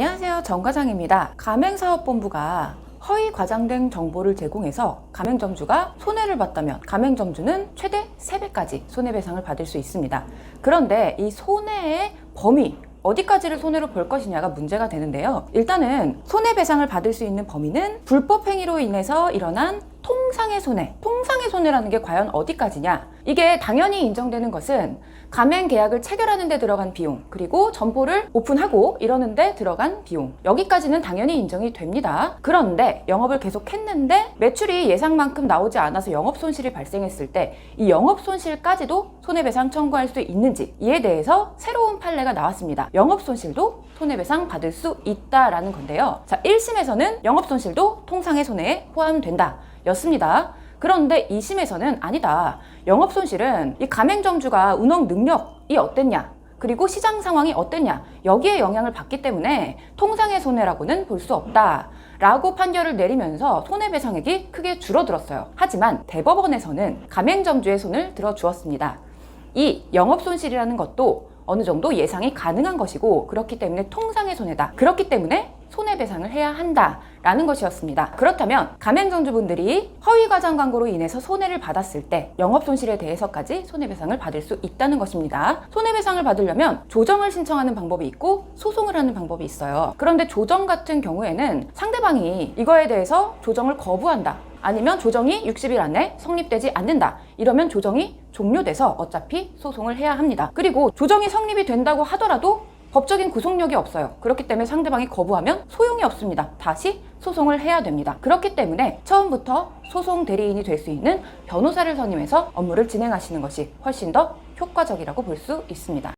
안녕하세요, 정과장입니다. 가맹사업본부가 허위 과장된 정보를 제공해서 가맹점주가 손해를 봤다면 가맹점주는 최대 3배까지 손해배상을 받을 수 있습니다. 그런데 이 손해의 범위, 어디까지를 손해로 볼 것이냐가 문제가 되는데요. 일단은 손해배상을 받을 수 있는 범위는 불법행위로 인해서 일어난 통상의 손해, 통상의 손해라는 게 과연 어디까지냐? 이게 당연히 인정되는 것은 가맹 계약을 체결하는 데 들어간 비용, 그리고 점포를 오픈하고 이러는 데 들어간 비용, 여기까지는 당연히 인정이 됩니다. 그런데 영업을 계속 했는데 매출이 예상만큼 나오지 않아서 영업 손실이 발생했을 때 이 영업 손실까지도 손해배상 청구할 수 있는지, 이에 대해서 새로운 판례가 나왔습니다. 영업 손실도 손해배상 받을 수 있다라는 건데요. 자, 1심에서는 영업 손실도 통상의 손해에 포함된다 였습니다. 그런데 2심에서는 아니다. 영업 손실은 이 가맹점주가 운영 능력이 어땠냐, 그리고 시장 상황이 어땠냐, 여기에 영향을 받기 때문에 통상의 손해라고는 볼 수 없다 라고 판결을 내리면서 손해배상액이 크게 줄어들었어요. 하지만 대법원에서는 가맹점주의 손을 들어주었습니다. 이 영업 손실이라는 것도 어느 정도 예상이 가능한 것이고, 그렇기 때문에 통상의 손해다. 그렇기 때문에 손해배상을 해야 한다라는 것이었습니다. 그렇다면 가맹점주분들이 허위 과장 광고로 인해서 손해를 받았을 때 영업손실에 대해서까지 손해배상을 받을 수 있다는 것입니다. 손해배상을 받으려면 조정을 신청하는 방법이 있고 소송을 하는 방법이 있어요. 그런데 조정 같은 경우에는 상대방이 이거에 대해서 조정을 거부한다, 아니면 조정이 60일 안에 성립되지 않는다, 이러면 조정이 종료돼서 어차피 소송을 해야 합니다. 그리고 조정이 성립이 된다고 하더라도 법적인 구속력이 없어요. 그렇기 때문에 상대방이 거부하면 소용이 없습니다. 다시 소송을 해야 됩니다. 그렇기 때문에 처음부터 소송 대리인이 될 수 있는 변호사를 선임해서 업무를 진행하시는 것이 훨씬 더 효과적이라고 볼 수 있습니다.